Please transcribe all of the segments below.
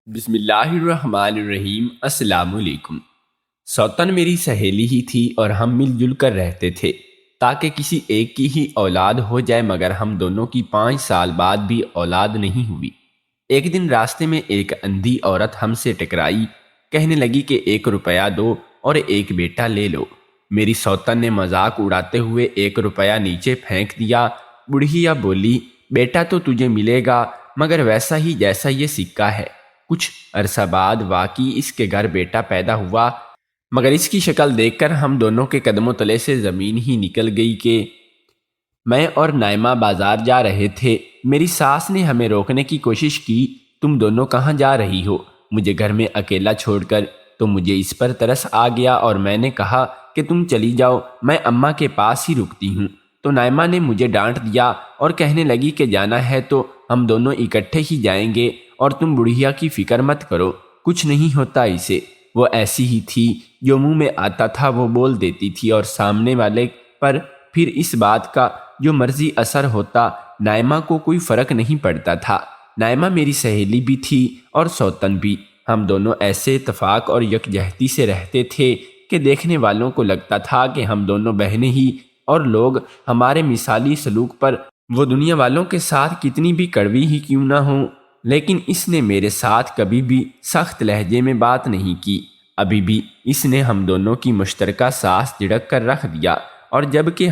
بسم اللہ الرحمن الرحیم۔ السلام علیکم۔ سوتن میری سہیلی ہی تھی اور ہم مل جل کر رہتے تھے تاکہ کسی ایک کی ہی اولاد ہو جائے، مگر ہم دونوں کی 5 سال بعد بھی اولاد نہیں ہوئی۔ ایک دن راستے میں ایک اندھی عورت ہم سے ٹکرائی، کہنے لگی کہ 1 روپیہ دو اور ایک بیٹا لے لو۔ میری سوتن نے مذاق اڑاتے ہوئے 1 روپیہ نیچے پھینک دیا۔ بڑھیا بولی، بیٹا تو تجھے ملے گا مگر ویسا ہی جیسا یہ سکہ ہے۔ کچھ عرصہ بعد واقعی اس کے گھر بیٹا پیدا ہوا، مگر اس کی شکل دیکھ کر ہم دونوں کے قدموں تلے سے زمین ہی نکل گئی کہ میں اور نائمہ بازار جا رہے تھے۔ میری ساس نے ہمیں روکنے کی کوشش کی، تم دونوں کہاں جا رہی ہو مجھے گھر میں اکیلا چھوڑ کر؟ تو مجھے اس پر ترس آ گیا اور میں نے کہا کہ تم چلی جاؤ، میں اماں کے پاس ہی رکتی ہوں۔ تو نائمہ نے مجھے ڈانٹ دیا اور کہنے لگی کہ جانا ہے تو ہم دونوں اکٹھے ہی جائیں گے اور تم بڑھیا کی فکر مت کرو، کچھ نہیں ہوتا اسے۔ وہ ایسی ہی تھی، جو منہ میں آتا تھا وہ بول دیتی تھی اور سامنے والے پر پھر اس بات کا جو مرضی اثر ہوتا، نائمہ کو کوئی فرق نہیں پڑتا تھا۔ نائمہ میری سہیلی بھی تھی اور سوتن بھی۔ ہم دونوں ایسے اتفاق اور یکجہتی سے رہتے تھے کہ دیکھنے والوں کو لگتا تھا کہ ہم دونوں بہنیں ہی، اور لوگ ہمارے مثالی سلوک پر وہ دنیا والوں کے ساتھ کتنی بھی کڑوی ہی کیوں نہ ہوں، لیکن اس نے میرے ساتھ کبھی بھی سخت لہجے میں بات نہیں کی۔ ابھی بھی اس نے ہم دونوں کی مشترکہ سانس جھڑک کر رکھ دیا، اور جب کہ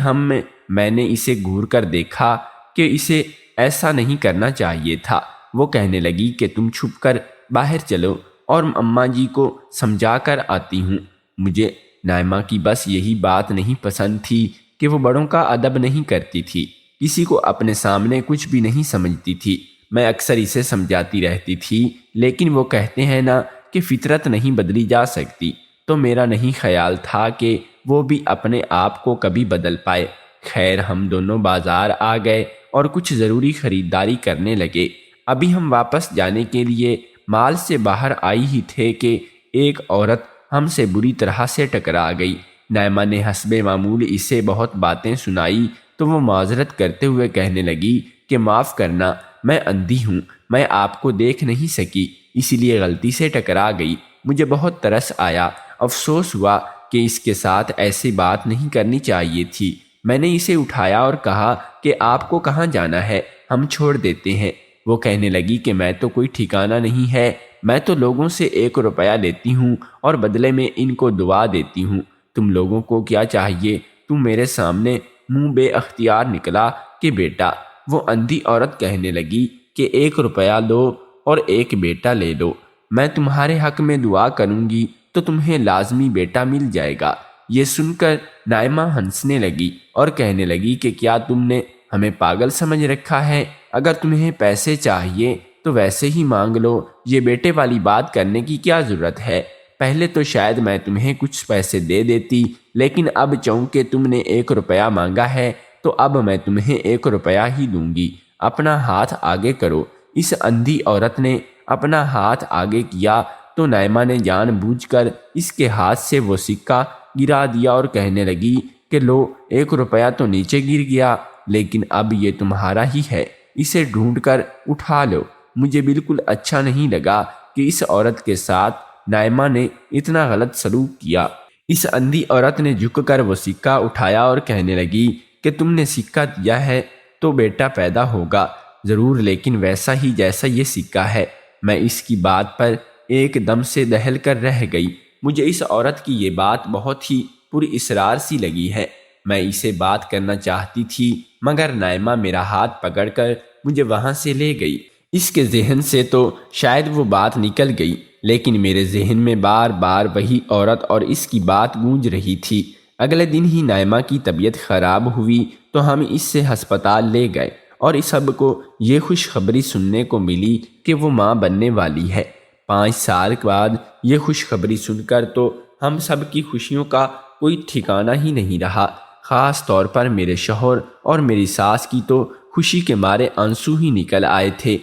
میں نے اسے گھور کر دیکھا کہ اسے ایسا نہیں کرنا چاہیے تھا، وہ کہنے لگی کہ تم چھپ کر باہر چلو اور اماں جی کو سمجھا کر آتی ہوں۔ مجھے نائمہ کی بس یہی بات نہیں پسند تھی کہ وہ بڑوں کا ادب نہیں کرتی تھی، کسی کو اپنے سامنے کچھ بھی نہیں سمجھتی تھی۔ میں اکثر اسے سمجھاتی رہتی تھی، لیکن وہ کہتے ہیں نا کہ فطرت نہیں بدلی جا سکتی، تو میرا نہیں خیال تھا کہ وہ بھی اپنے آپ کو کبھی بدل پائے۔ خیر، ہم دونوں بازار آ گئے اور کچھ ضروری خریداری کرنے لگے۔ ابھی ہم واپس جانے کے لیے مال سے باہر آئی ہی تھے کہ ایک عورت ہم سے بری طرح سے ٹکرا گئی۔ نائمہ نے حسب معمول اسے بہت باتیں سنائی تو وہ معذرت کرتے ہوئے کہنے لگی کہ معاف کرنا، میں اندھی ہوں، میں آپ کو دیکھ نہیں سکی، اسی لیے غلطی سے ٹکرا گئی۔ مجھے بہت ترس آیا، افسوس ہوا کہ اس کے ساتھ ایسی بات نہیں کرنی چاہیے تھی۔ میں نے اسے اٹھایا اور کہا کہ آپ کو کہاں جانا ہے، ہم چھوڑ دیتے ہیں۔ وہ کہنے لگی کہ میں تو کوئی ٹھکانہ نہیں ہے، میں تو لوگوں سے 1 روپیہ لیتی ہوں اور بدلے میں ان کو دعا دیتی ہوں۔ تم لوگوں کو کیا چاہیے؟ تم میرے سامنے منہ بے اختیار نکلا کہ بیٹا۔ وہ اندھی عورت کہنے لگی کہ 1 روپیہ لو اور ایک بیٹا لے لو، میں تمہارے حق میں دعا کروں گی تو تمہیں لازمی بیٹا مل جائے گا۔ یہ سن کر نائمہ ہنسنے لگی اور کہنے لگی کہ کیا تم نے ہمیں پاگل سمجھ رکھا ہے؟ اگر تمہیں پیسے چاہیے تو ویسے ہی مانگ لو، یہ بیٹے والی بات کرنے کی کیا ضرورت ہے؟ پہلے تو شاید میں تمہیں کچھ پیسے دے دیتی، لیکن اب چونکہ تم نے 1 روپیہ مانگا ہے تو اب میں تمہیں 1 روپیہ ہی دوں گی، اپنا ہاتھ آگے کرو۔ اس اندھی عورت نے اپنا ہاتھ آگے کیا تو نائمہ نے جان بوجھ کر اس کے ہاتھ سے وہ سکہ گرا دیا اور کہنے لگی کہ لو، 1 روپیہ تو نیچے گر گیا، لیکن اب یہ تمہارا ہی ہے، اسے ڈھونڈ کر اٹھا لو۔ مجھے بالکل اچھا نہیں لگا کہ اس عورت کے ساتھ نائمہ نے اتنا غلط سلوک کیا۔ اس اندھی عورت نے جھک کر وہ سکہ اٹھایا اور کہنے لگی کہ تم نے سکہ دیا ہے تو بیٹا پیدا ہوگا ضرور، لیکن ویسا ہی جیسا یہ سکہ ہے۔ میں اس کی بات پر ایک دم سے دہل کر رہ گئی۔ مجھے اس عورت کی یہ بات بہت ہی پر اسرار سی لگی ہے۔ میں اسے بات کرنا چاہتی تھی، مگر نائمہ میرا ہاتھ پکڑ کر مجھے وہاں سے لے گئی۔ اس کے ذہن سے تو شاید وہ بات نکل گئی، لیکن میرے ذہن میں بار بار وہی عورت اور اس کی بات گونج رہی تھی۔ اگلے دن ہی نائمہ کی طبیعت خراب ہوئی تو ہم اس سے ہسپتال لے گئے اور اس سب کو یہ خوشخبری سننے کو ملی کہ وہ ماں بننے والی ہے۔ 5 سال بعد یہ خوشخبری سن کر تو ہم سب کی خوشیوں کا کوئی ٹھکانہ ہی نہیں رہا۔ خاص طور پر میرے شوہر اور میری ساس کی تو خوشی کے مارے آنسو ہی نکل آئے تھے۔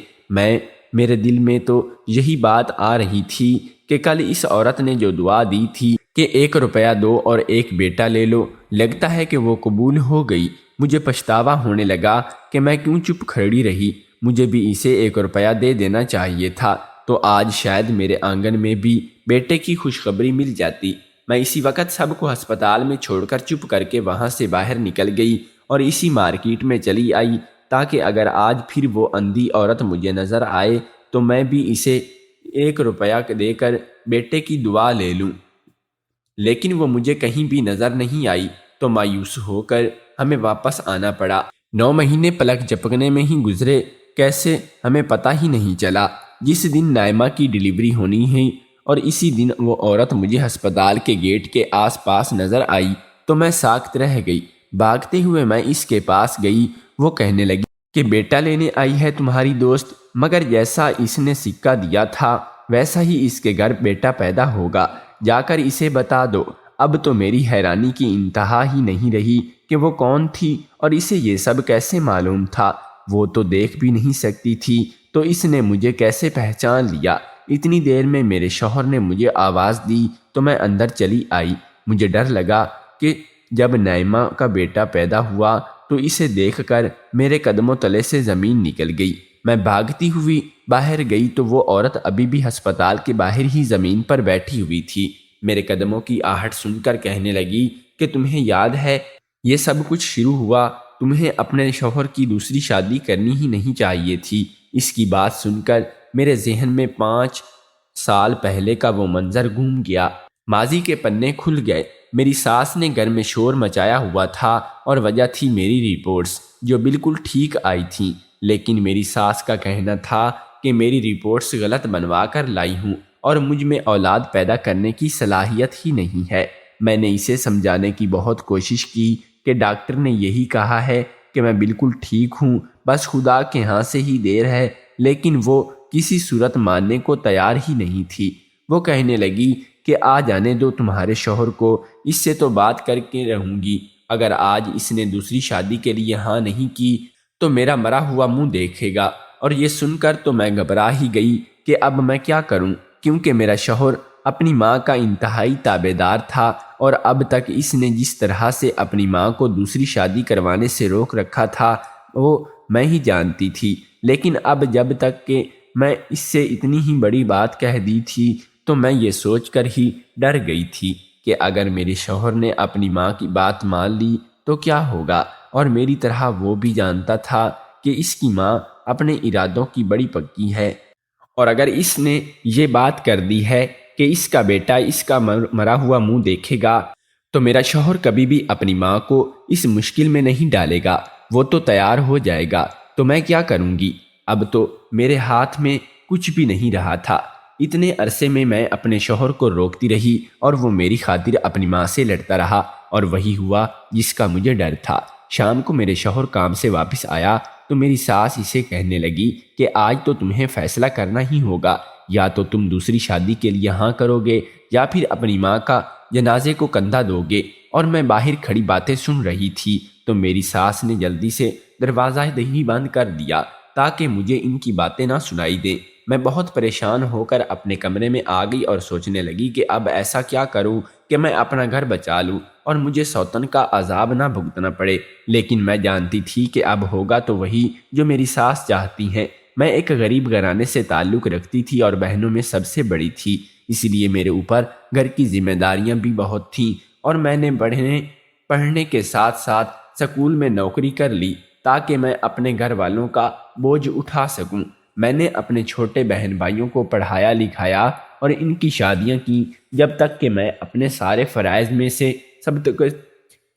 میرے دل میں تو یہی بات آ رہی تھی کہ کل اس عورت نے جو دعا دی تھی کہ 1 روپیہ دو اور ایک بیٹا لے لو، لگتا ہے کہ وہ قبول ہو گئی۔ مجھے پچھتاوا ہونے لگا کہ میں کیوں چپ کھڑی رہی، مجھے بھی اسے 1 روپیہ دے دینا چاہیے تھا۔ تو آج شاید میرے آنگن میں بھی بیٹے کی خوشخبری مل جاتی۔ میں اسی وقت سب کو ہسپتال میں چھوڑ کر چپ کر کے وہاں سے باہر نکل گئی اور اسی مارکیٹ میں چلی آئی تاکہ اگر آج پھر وہ اندھی عورت مجھے نظر آئے تو میں بھی اسے 1 روپیہ دے کر بیٹے کی دعا لے لوں۔ لیکن وہ مجھے کہیں بھی نظر نہیں آئی تو مایوس ہو کر ہمیں واپس آنا پڑا۔ 9 مہینے پلک جھپکنے میں ہی گزرے، کیسے ہمیں پتہ ہی نہیں چلا۔ جس دن نائمہ کی ڈیلیوری ہونی ہے اور اسی دن وہ عورت مجھے ہسپتال کے گیٹ کے آس پاس نظر آئی تو میں ساکت رہ گئی۔ بھاگتے ہوئے میں اس کے پاس گئی۔ وہ کہنے لگی کہ بیٹا لینے آئی ہے تمہاری دوست، مگر جیسا اس نے سکہ دیا تھا ویسا ہی اس کے گھر بیٹا پیدا ہوگا، جا کر اسے بتا دو۔ اب تو میری حیرانی کی انتہا ہی نہیں رہی کہ وہ کون تھی اور اسے یہ سب کیسے معلوم تھا۔ وہ تو دیکھ بھی نہیں سکتی تھی تو اس نے مجھے کیسے پہچان لیا؟ اتنی دیر میں میرے شوہر نے مجھے آواز دی تو میں اندر چلی آئی۔ مجھے ڈر لگا کہ جب نائمہ کا بیٹا پیدا ہوا تو اسے دیکھ کر میرے قدموں تلے سے زمین نکل گئی۔ میں بھاگتی ہوئی باہر گئی تو وہ عورت ابھی بھی ہسپتال کے باہر ہی زمین پر بیٹھی ہوئی تھی۔ میرے قدموں کی آہٹ سن کر کہنے لگی کہ تمہیں یاد ہے یہ سب کچھ شروع ہوا، تمہیں اپنے شوہر کی دوسری شادی کرنی ہی نہیں چاہیے تھی۔ اس کی بات سن کر میرے ذہن میں 5 سال پہلے کا وہ منظر گھوم گیا۔ ماضی کے پنے کھل گئے۔ میری ساس نے گھر میں شور مچایا ہوا تھا اور وجہ تھی میری رپورٹس جو بالکل ٹھیک آئی تھیں، لیکن میری ساس کا کہنا تھا کہ میری رپورٹس غلط بنوا کر لائی ہوں اور مجھ میں اولاد پیدا کرنے کی صلاحیت ہی نہیں ہے۔ میں نے اسے سمجھانے کی بہت کوشش کی کہ ڈاکٹر نے یہی کہا ہے کہ میں بالکل ٹھیک ہوں، بس خدا کے ہاں سے ہی دیر ہے، لیکن وہ کسی صورت ماننے کو تیار ہی نہیں تھی۔ وہ کہنے لگی کہ آ جانے دو تمہارے شوہر کو، اس سے تو بات کر کے رہوں گی، اگر آج اس نے دوسری شادی کے لیے ہاں نہیں کی تو میرا مرا ہوا منہ دیکھے گا۔ اور یہ سن کر تو میں گھبرا ہی گئی کہ اب میں کیا کروں، کیونکہ میرا شوہر اپنی ماں کا انتہائی تابعدار تھا اور اب تک اس نے جس طرح سے اپنی ماں کو دوسری شادی کروانے سے روک رکھا تھا وہ میں ہی جانتی تھی۔ لیکن اب جب تک کہ میں اس سے اتنی ہی بڑی بات کہہ دی تھی تو میں یہ سوچ کر ہی ڈر گئی تھی کہ اگر میرے شوہر نے اپنی ماں کی بات مان لی تو کیا ہوگا، اور میری طرح وہ بھی جانتا تھا کہ اس کی ماں اپنے ارادوں کی بڑی پکی ہے، اور اگر اس نے یہ بات کر دی ہے کہ اس کا بیٹا اس کا مرا ہوا منہ دیکھے گا تو میرا شوہر کبھی بھی اپنی ماں کو اس مشکل میں نہیں ڈالے گا، وہ تو تیار ہو جائے گا۔ تو میں کیا کروں گی؟ اب تو میرے ہاتھ میں کچھ بھی نہیں رہا تھا۔ اتنے عرصے میں اپنے شوہر کو روکتی رہی اور وہ میری خاطر اپنی ماں سے لڑتا رہا، اور وہی ہوا جس کا مجھے ڈر تھا۔ شام کو میرے شوہر کام سے واپس آیا تو میری ساس اسے کہنے لگی کہ آج تو تمہیں فیصلہ کرنا ہی ہوگا، یا تو تم دوسری شادی کے لیے ہاں کرو گے یا پھر اپنی ماں کا جنازے کو کندھا دو گے۔ اور میں باہر کھڑی باتیں سن رہی تھی تو میری ساس نے جلدی سے دروازہ ہی بند کر دیا تاکہ مجھے ان کی باتیں نہ سنائی دیں۔ میں بہت پریشان ہو کر اپنے کمرے میں آ گئی اور سوچنے لگی کہ اب ایسا کیا کروں کہ میں اپنا گھر بچا لوں اور مجھے سوتن کا عذاب نہ بھگتنا پڑے۔ لیکن میں جانتی تھی کہ اب ہوگا تو وہی جو میری ساس چاہتی ہیں۔ میں ایک غریب گھرانے سے تعلق رکھتی تھی اور بہنوں میں سب سے بڑی تھی، اس لیے میرے اوپر گھر کی ذمہ داریاں بھی بہت تھیں، اور میں نے پڑھنے کے ساتھ ساتھ سکول میں نوکری کر لی تاکہ میں اپنے گھر والوں کا بوجھ اٹھا سکوں۔ میں نے اپنے چھوٹے بہن بھائیوں کو پڑھایا لکھایا اور ان کی شادیاں کی جب تک کہ میں اپنے سارے فرائض میں سے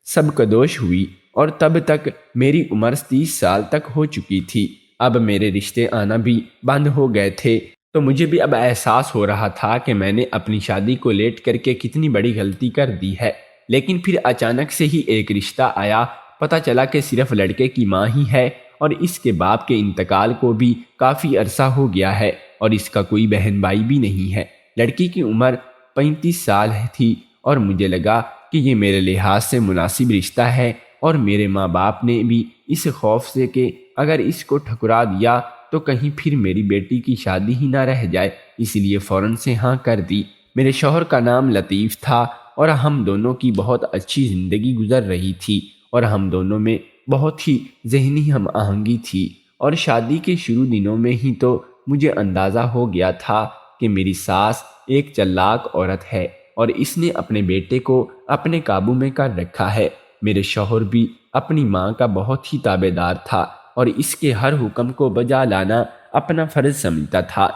سبکدوش ہوئی، اور تب تک میری عمر 30 سال تک ہو چکی تھی۔ اب میرے رشتے آنا بھی بند ہو گئے تھے تو مجھے بھی اب احساس ہو رہا تھا کہ میں نے اپنی شادی کو لیٹ کر کے کتنی بڑی غلطی کر دی ہے۔ لیکن پھر اچانک سے ہی ایک رشتہ آیا، پتہ چلا کہ صرف لڑکے کی ماں ہی ہے اور اس کے باپ کے انتقال کو بھی کافی عرصہ ہو گیا ہے، اور اس کا کوئی بہن بھائی بھی نہیں ہے۔ لڑکی کی عمر 35 سال تھی اور مجھے لگا کہ یہ میرے لحاظ سے مناسب رشتہ ہے، اور میرے ماں باپ نے بھی اس خوف سے کہ اگر اس کو ٹھکرا دیا تو کہیں پھر میری بیٹی کی شادی ہی نہ رہ جائے، اس لیے فوراً سے ہاں کر دی۔ میرے شوہر کا نام لطیف تھا اور ہم دونوں کی بہت اچھی زندگی گزر رہی تھی، اور ہم دونوں میں بہت ہی ذہنی ہم آہنگی تھی، اور شادی کے شروع دنوں میں ہی تو مجھے اندازہ ہو گیا تھا کہ میری ساس ایک چلاک عورت ہے اور اس نے اپنے بیٹے کو اپنے قابو میں کر رکھا ہے۔ میرے شوہر بھی اپنی ماں کا بہت ہی تابع دار تھا اور اس کے ہر حکم کو بجا لانا اپنا فرض سمجھتا تھا۔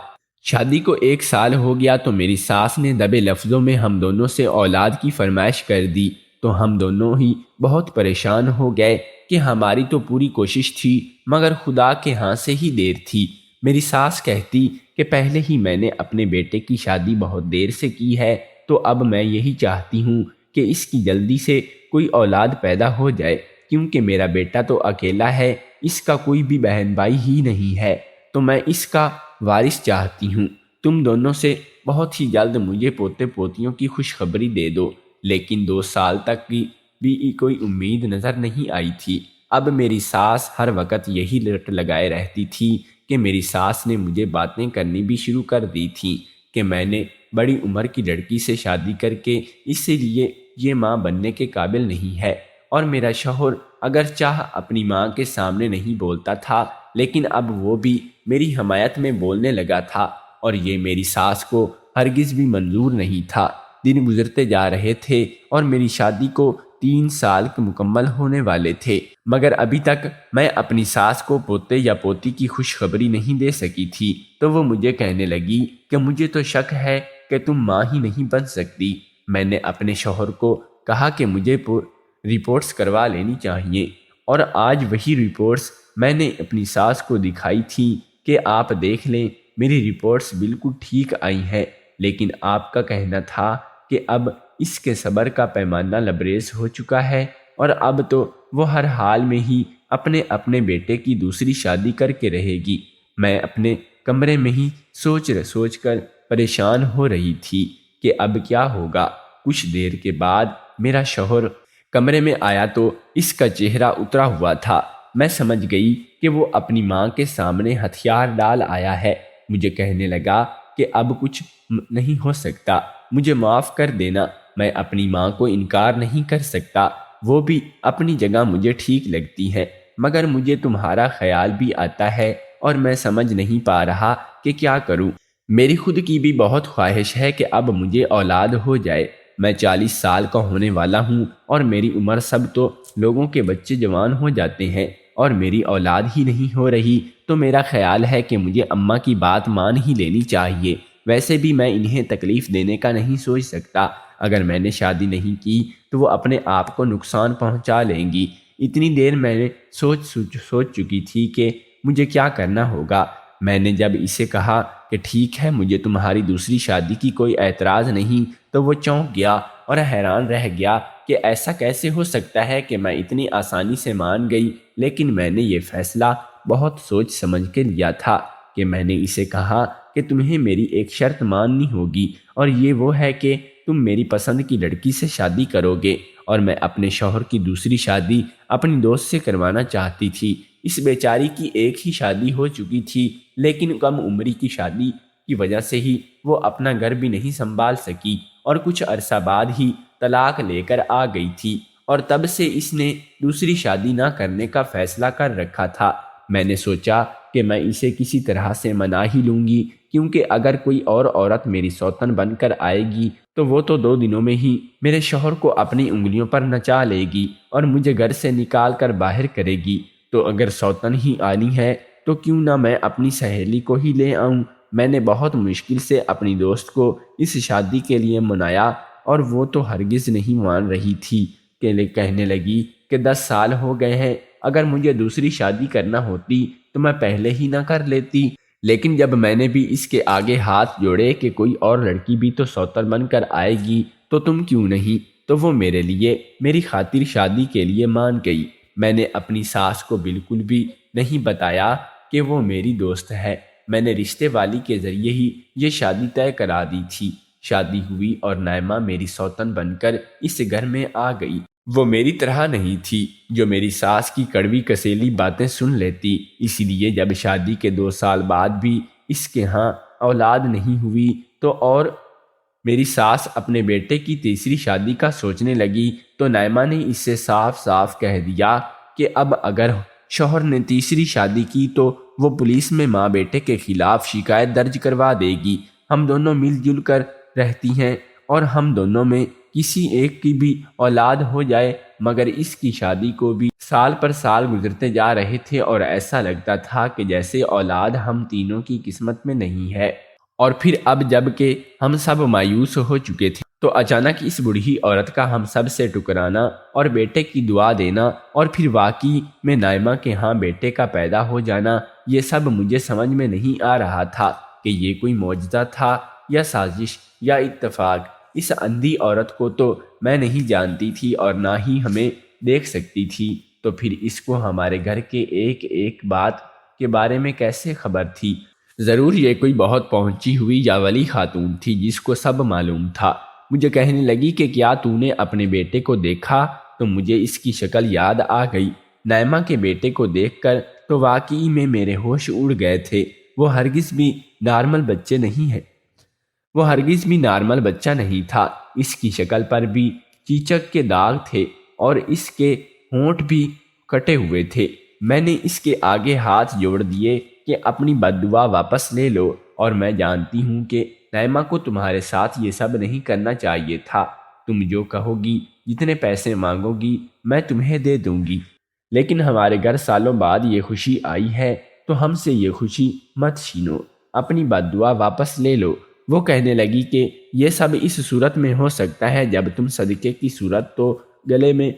شادی کو 1 سال ہو گیا تو میری ساس نے دبے لفظوں میں ہم دونوں سے اولاد کی فرمائش کر دی، تو ہم دونوں ہی بہت پریشان ہو گئے کہ ہماری تو پوری کوشش تھی مگر خدا کے ہاں سے ہی دیر تھی۔ میری ساس کہتی کہ پہلے ہی میں نے اپنے بیٹے کی شادی بہت دیر سے کی ہے، تو اب میں یہی چاہتی ہوں کہ اس کی جلدی سے کوئی اولاد پیدا ہو جائے، کیونکہ میرا بیٹا تو اکیلا ہے، اس کا کوئی بھی بہن بھائی ہی نہیں ہے، تو میں اس کا وارث چاہتی ہوں۔ تم دونوں سے بہت ہی جلد مجھے پوتے پوتیوں کی خوشخبری دے دو۔ لیکن 2 سال تک کی بھی کوئی امید نظر نہیں آئی تھی۔ اب میری ساس ہر وقت یہی رٹ لگائے رہتی تھی کہ میری ساس نے مجھے باتیں کرنی بھی شروع کر دی تھیں کہ میں نے بڑی عمر کی لڑکی سے شادی کر کے اسی لیے یہ ماں بننے کے قابل نہیں ہے، اور میرا شوہر اگر چاہ اپنی ماں کے سامنے نہیں بولتا تھا، لیکن اب وہ بھی میری حمایت میں بولنے لگا تھا، اور یہ میری ساس کو ہرگز بھی منظور نہیں تھا۔ دن گزرتے جا رہے تھے اور میری شادی کو 3 سال مکمل ہونے والے تھے، مگر ابھی تک میں اپنی ساس کو پوتے یا پوتی کی خوشخبری نہیں دے سکی تھی، تو وہ مجھے کہنے لگی کہ مجھے تو شک ہے کہ تم ماں ہی نہیں بن سکتی۔ میں نے اپنے شوہر کو کہا کہ مجھے رپورٹس کروا لینی چاہیے، اور آج وہی رپورٹس میں نے اپنی ساس کو دکھائی تھی کہ آپ دیکھ لیں، میری رپورٹس بالکل ٹھیک آئی ہیں، لیکن آپ کا کہنا تھا کہ اب اس کے صبر کا پیمانہ لبریز ہو چکا ہے، اور اب تو وہ ہر حال میں ہی اپنے بیٹے کی دوسری شادی کر کے رہے گی۔ میں اپنے کمرے میں ہی سوچ کر پریشان ہو رہی تھی کہ اب کیا ہوگا۔ کچھ دیر کے بعد میرا شوہر کمرے میں آیا تو اس کا چہرہ اترا ہوا تھا۔ میں سمجھ گئی کہ وہ اپنی ماں کے سامنے ہتھیار ڈال آیا ہے۔ مجھے کہنے لگا کہ اب کچھ نہیں ہو سکتا، مجھے معاف کر دینا، میں اپنی ماں کو انکار نہیں کر سکتا، وہ بھی اپنی جگہ مجھے ٹھیک لگتی ہے، مگر مجھے تمہارا خیال بھی آتا ہے اور میں سمجھ نہیں پا رہا کہ کیا کروں۔ میری خود کی بھی بہت خواہش ہے کہ اب مجھے اولاد ہو جائے۔ میں 40 سال کا ہونے والا ہوں اور میری عمر سب تو لوگوں کے بچے جوان ہو جاتے ہیں، اور میری اولاد ہی نہیں ہو رہی، تو میرا خیال ہے کہ مجھے اماں کی بات مان ہی لینی چاہیے۔ ویسے بھی میں انہیں تکلیف دینے کا نہیں سوچ سکتا، اگر میں نے شادی نہیں کی تو وہ اپنے آپ کو نقصان پہنچا لیں گی۔ اتنی دیر میں نے سوچ چکی تھی کہ مجھے کیا کرنا ہوگا۔ میں نے جب اسے کہا کہ ٹھیک ہے، مجھے تمہاری دوسری شادی کی کوئی اعتراض نہیں، تو وہ چونک گیا اور حیران رہ گیا کہ ایسا کیسے ہو سکتا ہے کہ میں اتنی آسانی سے مان گئی، لیکن میں نے یہ فیصلہ بہت سوچ سمجھ کے لیا تھا کہ میں نے اسے کہا کہ تمہیں میری ایک شرط ماننی ہوگی، اور یہ وہ ہے کہ تم میری پسند کی لڑکی سے شادی کرو گے، اور میں اپنے شوہر کی دوسری شادی اپنی دوست سے کروانا چاہتی تھی۔ اس بیچاری کی ایک ہی شادی ہو چکی تھی، لیکن کم عمری کی شادی کی وجہ سے ہی وہ اپنا گھر بھی نہیں سنبھال سکی، اور کچھ عرصہ بعد ہی طلاق لے کر آ گئی تھی، اور تب سے اس نے دوسری شادی نہ کرنے کا فیصلہ کر رکھا تھا۔ میں نے سوچا کہ میں اسے کسی طرح سے منا ہی لوں گی، کیونکہ اگر کوئی اور عورت میری سوتن بن کر آئے گی تو وہ تو 2 دنوں میں ہی میرے شوہر کو اپنی انگلیوں پر نچا لے گی اور مجھے گھر سے نکال کر باہر کرے گی۔ تو اگر سوتن ہی آنی ہے تو کیوں نہ میں اپنی سہیلی کو ہی لے آؤں۔ میں نے بہت مشکل سے اپنی دوست کو اس شادی کے لیے منایا، اور وہ تو ہرگز نہیں مان رہی تھی کہ کہنے لگی کہ 10 سال ہو گئے ہیں، اگر مجھے دوسری شادی کرنا ہوتی تو میں پہلے ہی نہ کر لیتی۔ لیکن جب میں نے بھی اس کے آگے ہاتھ جوڑے کہ کوئی اور لڑکی بھی تو سوتن بن کر آئے گی تو تم کیوں نہیں، تو وہ میرے لیے میری خاطر شادی کے لیے مان گئی۔ میں نے اپنی ساس کو بالکل بھی نہیں بتایا کہ وہ میری دوست ہے، میں نے رشتے والی کے ذریعے ہی یہ شادی طے کرا دی تھی۔ شادی ہوئی اور نائمہ میری سوتن بن کر اس گھر میں آ گئی۔ وہ میری طرح نہیں تھی جو میری ساس کی کڑوی کسیلی باتیں سن لیتی، اس لیے جب شادی کے 2 سال بعد بھی اس کے ہاں اولاد نہیں ہوئی تو اور میری ساس اپنے بیٹے کی تیسری شادی کا سوچنے لگی، تو نائمہ نے اس سے صاف صاف کہہ دیا کہ اب اگر شوہر نے تیسری شادی کی تو وہ پولیس میں ماں بیٹے کے خلاف شکایت درج کروا دے گی۔ ہم دونوں مل جل کر رہتی ہیں اور ہم دونوں میں کسی ایک کی بھی اولاد ہو جائے، مگر اس کی شادی کو بھی سال پر سال گزرتے جا رہے تھے اور ایسا لگتا تھا کہ جیسے اولاد ہم تینوں کی قسمت میں نہیں ہے۔ اور پھر اب جب کہ ہم سب مایوس ہو چکے تھے تو اچانک اس بوڑھی عورت کا ہم سب سے ٹکرانا اور بیٹے کی دعا دینا اور پھر واقعی میں نائمہ کے ہاں بیٹے کا پیدا ہو جانا، یہ سب مجھے سمجھ میں نہیں آ رہا تھا کہ یہ کوئی معجزہ تھا یا سازش یا اتفاق۔ اس اندھی عورت کو تو میں نہیں جانتی تھی اور نہ ہی ہمیں دیکھ سکتی تھی، تو پھر اس کو ہمارے گھر کے ایک ایک بات کے بارے میں کیسے خبر تھی؟ ضرور یہ کوئی بہت پہنچی ہوئی یا ولی خاتون تھی جس کو سب معلوم تھا۔ مجھے کہنے لگی کہ کیا تو نے اپنے بیٹے کو دیکھا؟ تو مجھے اس کی شکل یاد آ گئی۔ نائمہ کے بیٹے کو دیکھ کر تو واقعی میں میرے ہوش اڑ گئے تھے۔ وہ ہرگز بھی نارمل بچہ نہیں تھا۔ اس کی شکل پر بھی چیچک کے داغ تھے اور اس کے ہونٹ بھی کٹے ہوئے تھے۔ میں نے اس کے آگے ہاتھ جوڑ دیے کہ اپنی بد دعا واپس لے لو، اور میں جانتی ہوں کہ نائمہ کو تمہارے ساتھ یہ سب نہیں کرنا چاہیے تھا۔ تم جو کہو گی، جتنے پیسے مانگو گی، میں تمہیں دے دوں گی، لیکن ہمارے گھر سالوں بعد یہ خوشی آئی ہے تو ہم سے یہ خوشی مت چھینو، اپنی بد دعا واپس لے لو۔ وہ کہنے لگی کہ یہ سب اس صورت میں ہو سکتا ہے جب تم صدقے کی صورت تو گلے میں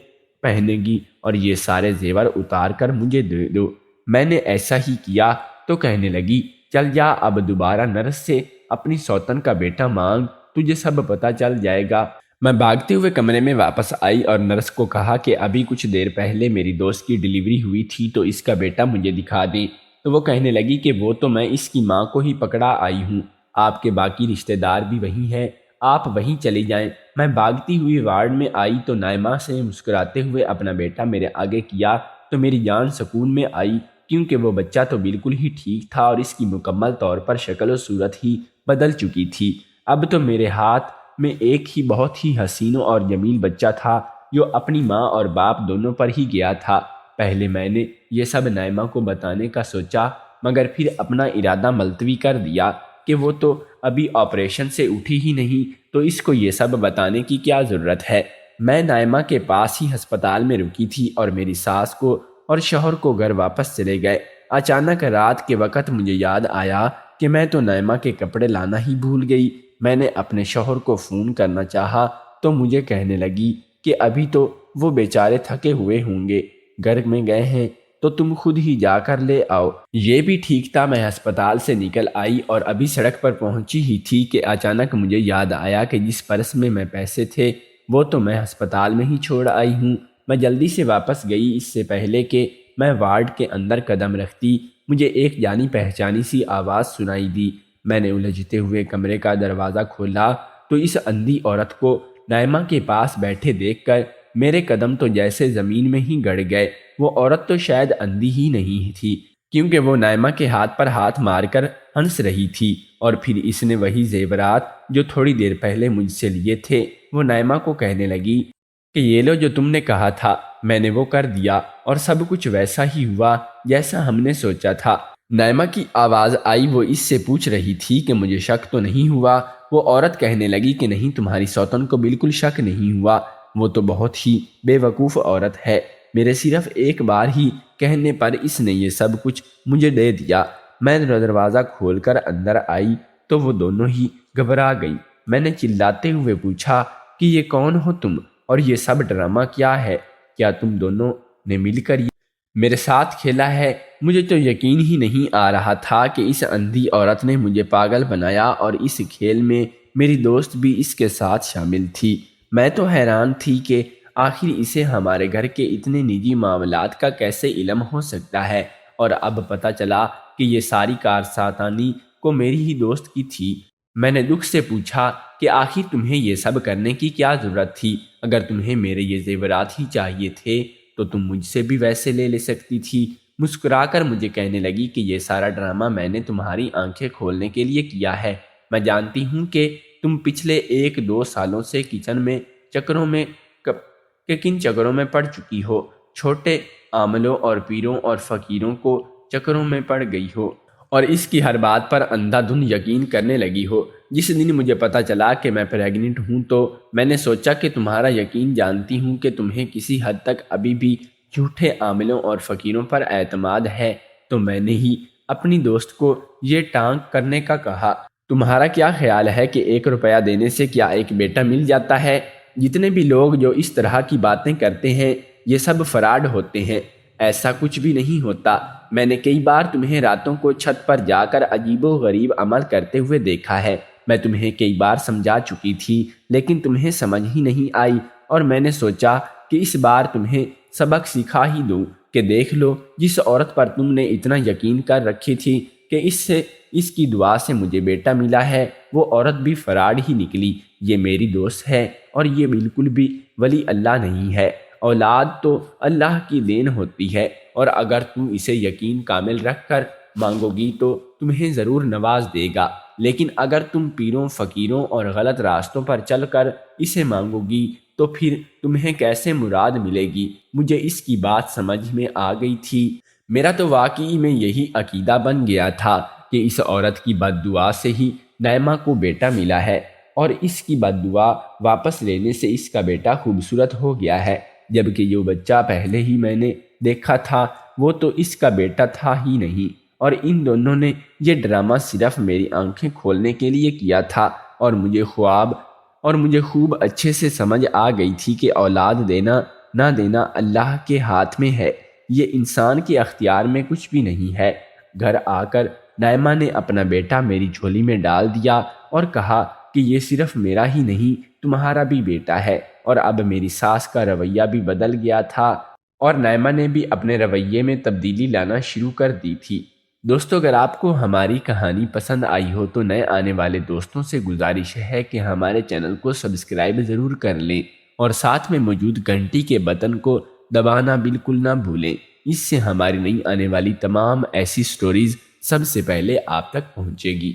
پہنے گی اور یہ سارے زیور اتار کر مجھے دے دو۔ میں نے ایسا ہی کیا تو کہنے لگی، چل جا اب دوبارہ نرس سے اپنی سوتن کا بیٹا مانگ، تجھے سب پتہ چل جائے گا۔ میں بھاگتے ہوئے کمرے میں واپس آئی اور نرس کو کہا کہ ابھی کچھ دیر پہلے میری دوست کی ڈیلیوری ہوئی تھی تو اس کا بیٹا مجھے دکھا دیں۔ تو وہ کہنے لگی کہ وہ تو میں اس کی ماں کو ہی پکڑا آئی ہوں، آپ کے باقی رشتہ دار بھی وہیں ہیں، آپ وہیں چلی جائیں۔ میں بھاگتی ہوئی وارڈ میں آئی تو نائمہ سے مسکراتے ہوئے اپنا بیٹا میرے آگے کیا تو میری جان سکون میں آئی، کیونکہ وہ بچہ تو بالکل ہی ٹھیک تھا اور اس کی مکمل طور پر شکل و صورت ہی بدل چکی تھی۔ اب تو میرے ہاتھ میں ایک ہی بہت ہی حسین اور جمیل بچہ تھا جو اپنی ماں اور باپ دونوں پر ہی گیا تھا۔ پہلے میں نے یہ سب نائمہ کو بتانے کا سوچا، مگر پھر اپنا ارادہ ملتوی کر دیا کہ وہ تو ابھی آپریشن سے اٹھی ہی نہیں، تو اس کو یہ سب بتانے کی کیا ضرورت ہے۔ میں نائمہ کے پاس ہی ہسپتال میں رکی تھی اور میری ساس کو اور شوہر کو گھر واپس چلے گئے۔ اچانک رات کے وقت مجھے یاد آیا کہ میں تو نائمہ کے کپڑے لانا ہی بھول گئی۔ میں نے اپنے شوہر کو فون کرنا چاہا تو مجھے کہنے لگی کہ ابھی تو وہ بیچارے تھکے ہوئے ہوں گے، گھر میں گئے ہیں تو تم خود ہی جا کر لے آؤ۔ یہ بھی ٹھیک تھا، میں ہسپتال سے نکل آئی اور ابھی سڑک پر پہنچی ہی تھی کہ اچانک مجھے یاد آیا کہ جس پرس میں پیسے تھے وہ تو میں ہسپتال میں ہی چھوڑ آئی ہوں۔ میں جلدی سے واپس گئی، اس سے پہلے کہ میں وارڈ کے اندر قدم رکھتی مجھے ایک جانی پہچانی سی آواز سنائی دی۔ میں نے الجھتے ہوئے کمرے کا دروازہ کھولا تو اس اندھی عورت کو نائمہ کے پاس بیٹھے دیکھ کر میرے قدم تو جیسے زمین میں ہی گڑ گئے۔ وہ عورت تو شاید اندھی ہی نہیں تھی، کیونکہ وہ نائمہ کے ہاتھ پر ہاتھ مار کر ہنس رہی تھی، اور پھر اس نے وہی زیورات جو تھوڑی دیر پہلے مجھ سے لیے تھے وہ نائمہ کو کہنے لگی کہ یہ لو، جو تم نے کہا تھا میں نے وہ کر دیا اور سب کچھ ویسا ہی ہوا جیسا ہم نے سوچا تھا۔ نائمہ کی آواز آئی، وہ اس سے پوچھ رہی تھی کہ مجھے شک تو نہیں ہوا؟ وہ عورت کہنے لگی کہ نہیں، تمہاری سوتن کو بالکل شک نہیں ہوا، وہ تو بہت ہی بے وقوف عورت ہے، میرے صرف ایک بار ہی کہنے پر اس نے یہ سب کچھ مجھے دے دیا۔ میں دروازہ کھول کر اندر آئی تو وہ دونوں ہی گھبرا گئی۔ میں نے چلاتے ہوئے پوچھا کہ یہ کون ہو تم اور یہ سب ڈرامہ کیا ہے؟ کیا تم دونوں نے مل کر میرے ساتھ کھیلا ہے؟ مجھے تو یقین ہی نہیں آ رہا تھا کہ اس اندھی عورت نے مجھے پاگل بنایا اور اس کھیل میں میری دوست بھی اس کے ساتھ شامل تھی۔ میں تو حیران تھی کہ آخر اسے ہمارے گھر کے اتنے نجی معاملات کا کیسے علم ہو سکتا ہے، اور اب پتہ چلا کہ یہ ساری کارساتانی کو میری ہی دوست کی تھی۔ میں نے دکھ سے پوچھا کہ آخر تمہیں یہ سب کرنے کی کیا ضرورت تھی؟ اگر تمہیں میرے یہ زیورات ہی چاہیے تھے تو تم مجھ سے بھی ویسے لے سکتی تھی۔ مسکرا کر مجھے کہنے لگی کہ یہ سارا ڈرامہ میں نے تمہاری آنکھیں کھولنے کے لیے کیا ہے۔ میں جانتی ہوں کہ تم پچھلے 1-2 سالوں سے کچن میں کن چکروں میں پڑ چکی ہو۔ چھوٹے عاملوں اور پیروں اور فقیروں کو چکروں میں پڑ گئی ہو اور اس کی ہر بات پر اندھا دھند یقین کرنے لگی ہو۔ جس دن مجھے پتہ چلا کہ میں پریگننٹ ہوں تو میں نے سوچا کہ تمہارا یقین جانتی ہوں کہ تمہیں کسی حد تک ابھی بھی جھوٹے عاملوں اور فقیروں پر اعتماد ہے، تو میں نے ہی اپنی دوست کو یہ ٹانگ کرنے کا کہا۔ تمہارا کیا خیال ہے کہ 1 روپیہ دینے سے کیا ایک بیٹا مل جاتا ہے؟ جتنے بھی لوگ جو اس طرح کی باتیں کرتے ہیں یہ سب فراڈ ہوتے ہیں، ایسا کچھ بھی نہیں ہوتا۔ میں نے کئی بار تمہیں راتوں کو چھت پر جا کر عجیب و غریب عمل کرتے ہوئے دیکھا ہے۔ میں تمہیں کئی بار سمجھا چکی تھی لیکن تمہیں سمجھ ہی نہیں آئی، اور میں نے سوچا کہ اس بار تمہیں سبق سکھا ہی دوں کہ دیکھ لو، جس عورت پر تم نے اتنا یقین کر رکھی تھی کہ اس کی دعا سے مجھے بیٹا ملا ہے، وہ عورت بھی فراڈ ہی نکلی۔ یہ میری دوست ہے اور یہ بالکل بھی ولی اللہ نہیں ہے۔ اولاد تو اللہ کی دین ہوتی ہے، اور اگر تم اسے یقین کامل رکھ کر مانگو گی تو تمہیں ضرور نواز دے گا، لیکن اگر تم پیروں فقیروں اور غلط راستوں پر چل کر اسے مانگو گی تو پھر تمہیں کیسے مراد ملے گی؟ مجھے اس کی بات سمجھ میں آ گئی تھی۔ میرا تو واقعی میں یہی عقیدہ بن گیا تھا کہ اس عورت کی بد دعا سے ہی نعمہ کو بیٹا ملا ہے، اور اس کی بد دعا واپس لینے سے اس کا بیٹا خوبصورت ہو گیا ہے، جبکہ جو بچہ پہلے ہی میں نے دیکھا تھا وہ تو اس کا بیٹا تھا ہی نہیں، اور ان دونوں نے یہ ڈرامہ صرف میری آنکھیں کھولنے کے لیے کیا تھا، اور مجھے خوب اچھے سے سمجھ آ گئی تھی کہ اولاد دینا نہ دینا اللہ کے ہاتھ میں ہے، یہ انسان کے اختیار میں کچھ بھی نہیں ہے۔ گھر آ کر نائمہ نے اپنا بیٹا میری جھولی میں ڈال دیا اور کہا کہ یہ صرف میرا ہی نہیں تمہارا بھی بیٹا ہے، اور اب میری ساس کا رویہ بھی بدل گیا تھا اور نائمہ نے بھی اپنے رویے میں تبدیلی لانا شروع کر دی تھی۔ دوستو، اگر آپ کو ہماری کہانی پسند آئی ہو تو نئے آنے والے دوستوں سے گزارش ہے کہ ہمارے چینل کو سبسکرائب ضرور کر لیں اور ساتھ میں موجود گھنٹی کے بٹن کو دبانا بالکل نہ بھولیں، اس سے ہماری نئی آنے والی تمام ایسی سٹوریز سب سے پہلے آپ تک پہنچے گی۔